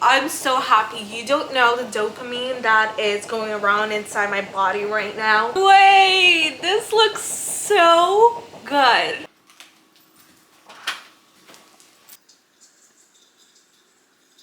I'm so happy. You don't know the dopamine that is going around inside my body right now. Wait, this looks so good.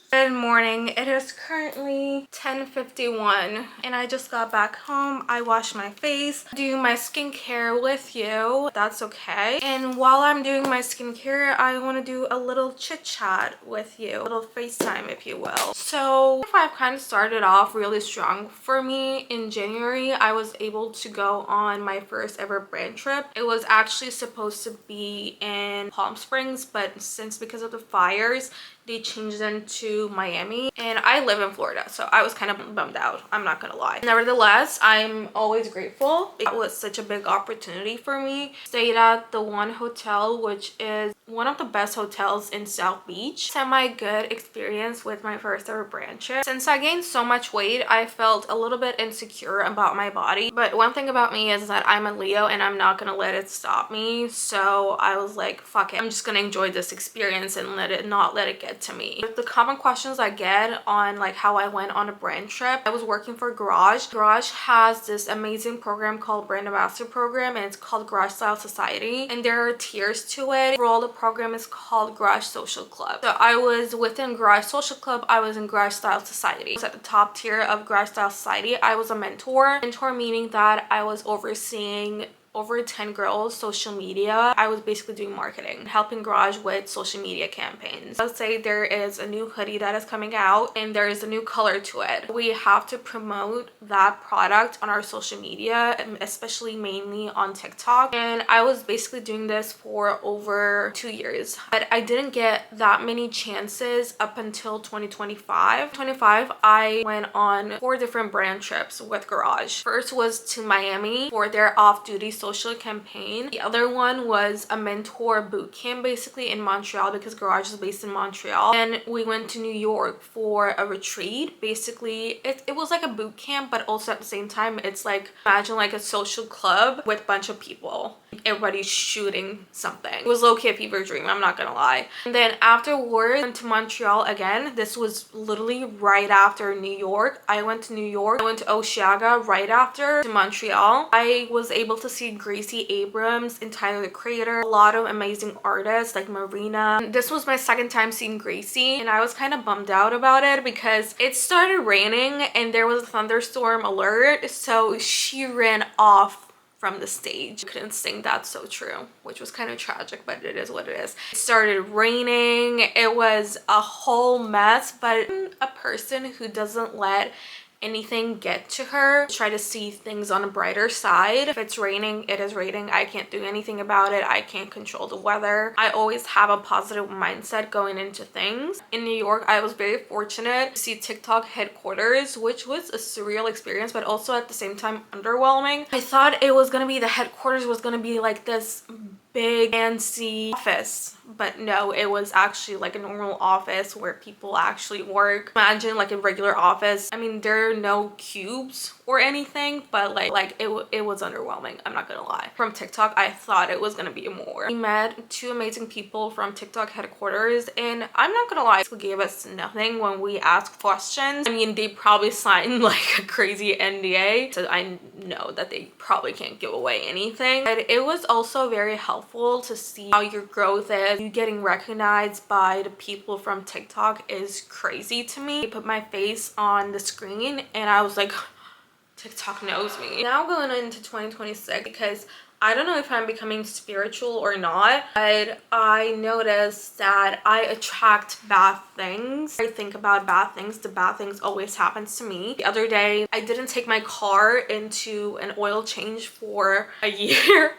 Good morning. It is currently 10:51 and I just got back home. I washed my face, do my skincare with you. That's okay. And while I'm doing my skincare, I want to do a little chit chat with you, a little FaceTime, if you will. So I've kind of started off really strong for me. In January, I was able to go on my first ever brand trip. It was actually supposed to be in Palm Springs, but because of the fires, they changed them to Miami, and I live in Florida, so I was kind of bummed out, I'm not gonna lie. Nevertheless, I'm always grateful. It was such a big opportunity for me. Stayed at the one hotel, which is one of the best hotels in South Beach. Semi-good experience with my first ever brand trip. Since I gained so much weight, I felt a little bit insecure about my body, but one thing about me is that I'm a Leo and I'm not gonna let it stop me. So I was like, fuck it, I'm just gonna enjoy this experience and not let it get to me. The common questions I get on like how I went on a brand trip, I was working for Garage. Garage has this amazing program called Brand Ambassador Program, and it's called Garage Style Society, and there are tiers to it. Overall, the program is called Garage Social Club. So I was within Garage Social Club, I was in Garage Style Society. I was at the top tier of Garage Style Society. I was a mentor meaning that I was overseeing over 10 girls' social media. I was basically doing marketing, helping Garage with social media campaigns. Let's say there is a new hoodie that is coming out and there is a new color to it. We have to promote that product on our social media, especially mainly on TikTok. And I was basically doing this for over 2 years, but I didn't get that many chances up until 2025. I went on 4 different brand trips with Garage. First was to Miami for their off-duty social campaign. The other one was a mentor boot camp, basically in Montreal, because Garage is based in Montreal. And we went to New York for a retreat. Basically, it was like a boot camp, but also at the same time, it's like, imagine like a social club with a bunch of people. Everybody's shooting something. It was low-key a fever dream, I'm not gonna lie. And then afterwards, I went to Montreal again. This was literally right after New York. I went to New York. I went to Osheaga right after to Montreal. I was able to see Gracie Abrams and Tyler the Creator, a lot of amazing artists like Marina. This was my second time seeing Gracie, and I was kind of bummed out about it because it started raining and there was a thunderstorm alert, so she ran off from the stage. Couldn't sing That's So True, which was kind of tragic, but it is what it is. It started raining. It was a whole mess, but I'm a person who doesn't let anything get to her. Try to see things on a brighter side. If it's raining, it is raining. I can't do anything about it. I can't control the weather. I always have a positive mindset going into things. In New York, I was very fortunate to see TikTok headquarters, which was a surreal experience, but also at the same time underwhelming. I thought it was gonna be, the headquarters was gonna be like this big fancy office, but no, it was actually like a normal office where people actually work. Imagine like a regular office. I mean, there are no cubes or anything, but like it was underwhelming, I'm not gonna lie. From TikTok, I thought it was gonna be more. We met 2 amazing people from TikTok headquarters, and I'm not gonna lie, they gave us nothing when we asked questions. I mean, they probably signed like a crazy NDA, so I know that they probably can't give away anything, but it was also very helpful to see how your growth is. You getting recognized by the people from TikTok is crazy to me. They put my face on the screen and I was like, TikTok knows me. Now going into 2026, because I don't know if I'm becoming spiritual or not, but I noticed that I attract bad things. I think about bad things, the bad things always happens to me. The other day, I didn't take my car into an oil change for a year.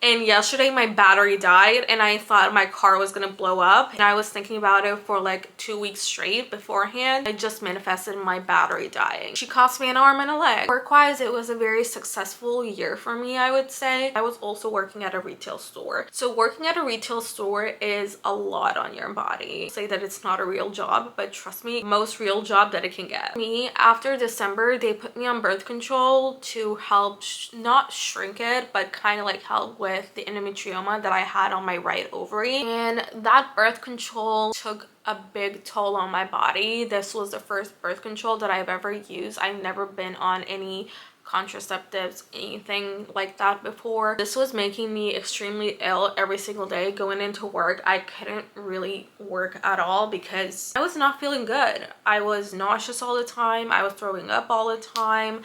And yesterday my battery died and I thought my car was gonna blow up. And I was thinking about it for like 2 weeks straight beforehand. I just manifested my battery dying. She cost me an arm and a leg. Work-wise, it was a very successful year for me, I would say. I was also working at a retail store. So working at a retail store is a lot on your body. Say that it's not a real job, but trust me, most real job that it can get. Me, after December, they put me on birth control to help not shrink it, but kind of like help with the endometrioma that I had on my right ovary. And that birth control took a big toll on my body. This was the first birth control that I've ever used. I've never been on any contraceptives, anything like that before. This was making me extremely ill every single day. Going into work, I couldn't really work at all because I was not feeling good. I was nauseous all the time. I was throwing up all the time.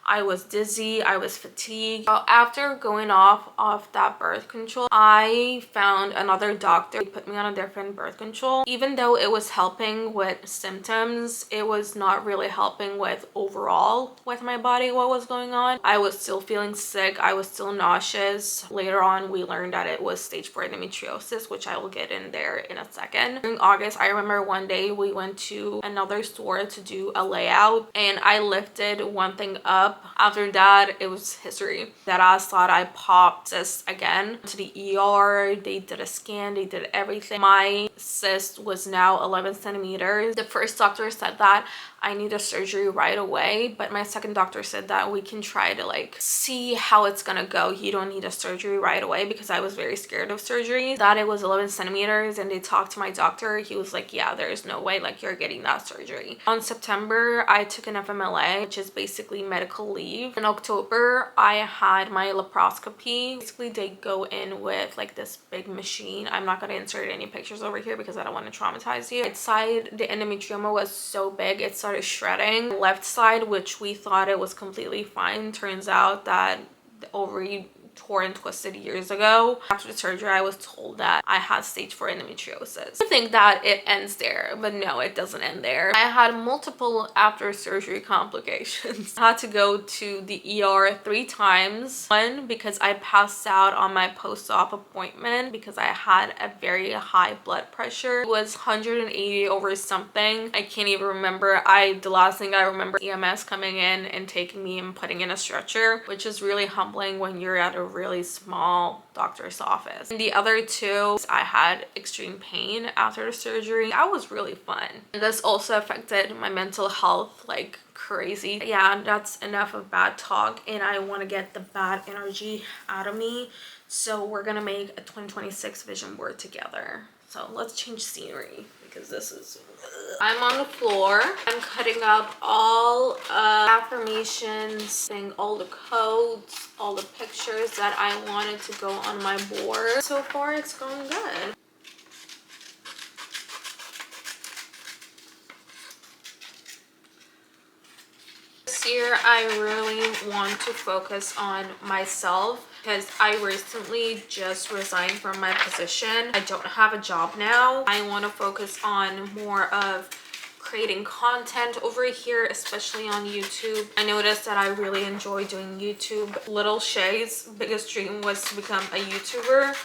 I was dizzy, I was fatigued. After going off that birth control, I found another doctor. He put me on a different birth control. Even though it was helping with symptoms, it was not really helping with overall with my body what was going on. I was still feeling sick, I was still nauseous. Later on, we learned that it was stage 4 endometriosis, which I will get in there in a second. During August, I remember one day we went to another store to do a layout and I lifted one thing up. After that, it was history. That I thought I popped cyst again. To the ER, they did a scan, they did everything. My cyst was now 11 centimeters. The first doctor said that I need a surgery right away, but my second doctor said that we can try to like see how it's gonna go. You don't need a surgery right away, because I was very scared of surgery. That it was 11 centimeters, and they talked to my doctor. He was like, yeah, there's no way like you're getting that surgery. On September, I took an FMLA, which is basically medical leave. In October, I had my laparoscopy. Basically, they go in with like this big machine. I'm not gonna insert any pictures over here because I don't want to traumatize you. Right side, the endometrioma was so big, it started shredding. Left side, which we thought it was completely fine, turns out that the ovary tore and twisted years ago. After the surgery, I was told that I had stage 4 endometriosis. I think that it ends there, but no, it doesn't end there. I had multiple after surgery complications. I had to go to the ER 3 times. One, because I passed out on my post-op appointment because I had a very high blood pressure. It was 180 over something. I can't even remember. The last thing I remember, EMS coming in and taking me and putting in a stretcher, which is really humbling when you're at a really small doctor's office. And the other 2, I had extreme pain after the surgery. That was really fun. And this also affected my mental health like crazy. Yeah, that's enough of bad talk, and I want to get the bad energy out of me. So we're gonna make a 2026 vision board together. So let's change scenery because this is... I'm on the floor. I'm cutting up all affirmations, all the codes, all the pictures that I wanted to go on my board. So far, it's going good. This year, I really want to focus on myself because I recently just resigned from my position. I don't have a job now. I want to focus on more of creating content over here, especially on YouTube. I noticed that I really enjoy doing YouTube. Little Shay's biggest dream was to become a YouTuber.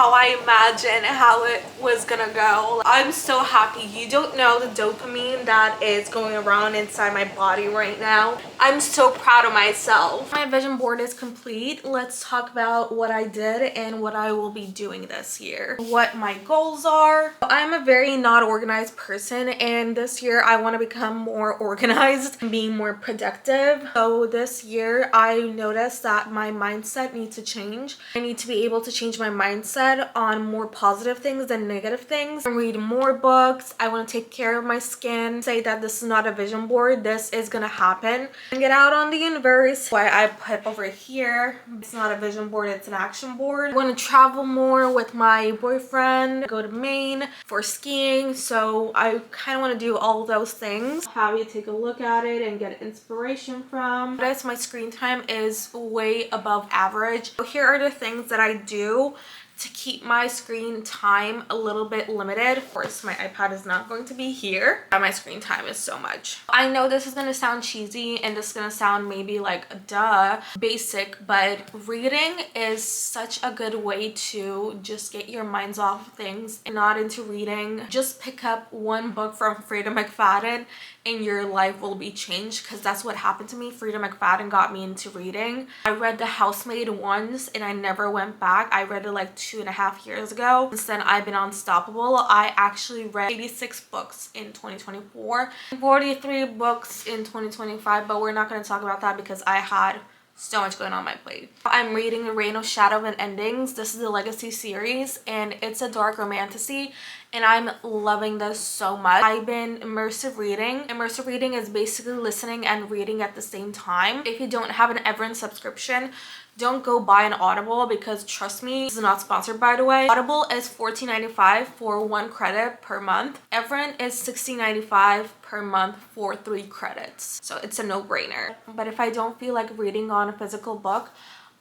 how I imagined how it was gonna go. I'm so happy. You don't know the dopamine that is going around inside my body right now. I'm so proud of myself. My vision board is complete. Let's talk about what I did and what I will be doing this year. What my goals are. I'm a very not organized person, and this year I want to become more organized and being more productive. So this year I noticed that my mindset needs to change. I need to be able to change my mindset on more positive things than negative things. I read more books. I want to take care of my skin. Say that this is not a vision board. This is gonna happen. And get out on the universe. Why I put over here, it's not a vision board, it's an action board. I want to travel more with my boyfriend, go to Maine for skiing. So I kind of want to do all those things. Have you take a look at it and get inspiration from. Notice my screen time is way above average. So here are the things that I do to keep my screen time a little bit limited. Of course, my iPad is not going to be here. My screen time is so much. I know this is gonna sound cheesy and this is gonna sound maybe like duh, basic, but reading is such a good way to just get your minds off things. And not into reading, just pick up one book from Freida McFadden and your life will be changed, because that's what happened to me. Freida McFadden got me into reading. I read The Housemaid once and I never went back. I read it like 2.5 years ago. Since then I've been unstoppable. I actually read 86 books in 2024, 43 books in 2025, but we're not going to talk about that because I had so much going on my plate. I'm reading The Reign of Shadow and Endings. This is the Legacy series and it's a dark romantasy and I'm loving this so much. I've been immersive reading. Immersive reading is basically listening and reading at the same time. If you don't have an Everend subscription, don't go buy an Audible, because trust me, this is not sponsored by the way. Audible is $14.95 for 1 credit per month. Everend is $16.95 per month for 3 credits. So it's a no-brainer. But if I don't feel like reading on a physical book,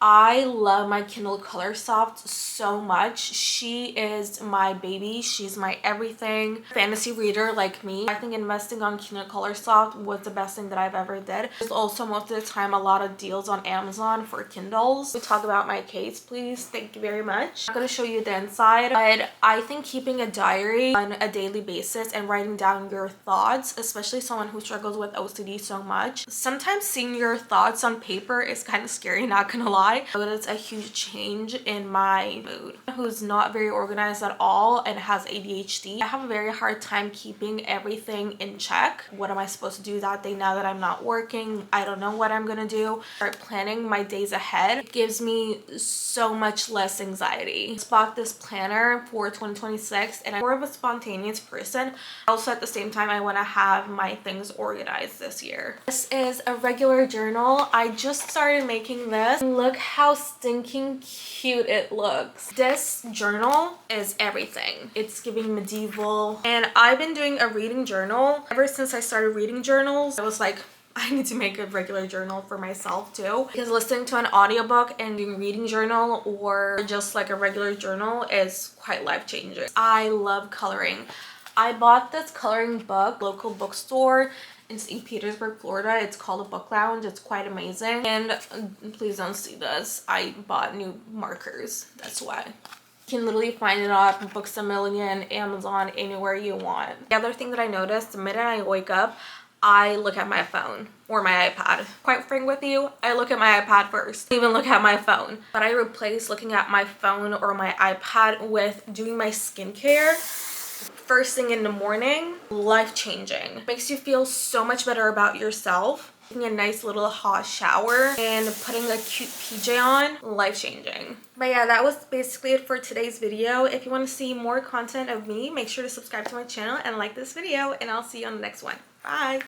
I love my Kindle Colorsoft so much. She is my baby. She's my everything. Fantasy reader like me, I think investing on Kindle Colorsoft was the best thing that I've ever did. There's also most of the time a lot of deals on Amazon for Kindles. We talk about my case, please. Thank you very much. I'm gonna show you the inside, but I think keeping a diary on a daily basis and writing down your thoughts, especially someone who struggles with OCD so much, sometimes seeing your thoughts on paper is kind of scary, not gonna lie. But it's a huge change in my mood. Who's not very organized at all and has ADHD, I have a very hard time keeping everything in check. What am I supposed to do that day now that I'm not working? I don't know what I'm gonna do. Start planning my days ahead. It gives me so much less anxiety. I just bought this planner for 2026 and I'm more of a spontaneous person. Also at the same time, I want to have my things organized this year. This is a regular journal. I just started making this. Look how stinking cute it looks. This journal is everything. It's giving medieval, and I've been doing a reading journal ever since I started reading journals. I was like, I need to make a regular journal for myself too, because listening to an audiobook and doing reading journal or just like a regular journal is quite life-changing. I love coloring. I bought this coloring book, local bookstore in St. Petersburg, Florida. It's called a book lounge. It's quite amazing. And please don't see this. I bought new markers. That's why. You can literally find it on Books A Million, Amazon, anywhere you want. The other thing that I noticed, the minute I wake up, I look at my phone or my iPad. Quite frank with you, I look at my iPad first, even look at my phone. But I replace looking at my phone or my iPad with doing my skincare first thing in the morning. Life-changing. Makes you feel so much better about yourself. Taking a nice little hot shower and putting a cute PJ on. Life-changing. But yeah, that was basically it for today's video. If you want to see more content of me, make sure to subscribe to my channel and like this video, and I'll see you on the next one. Bye!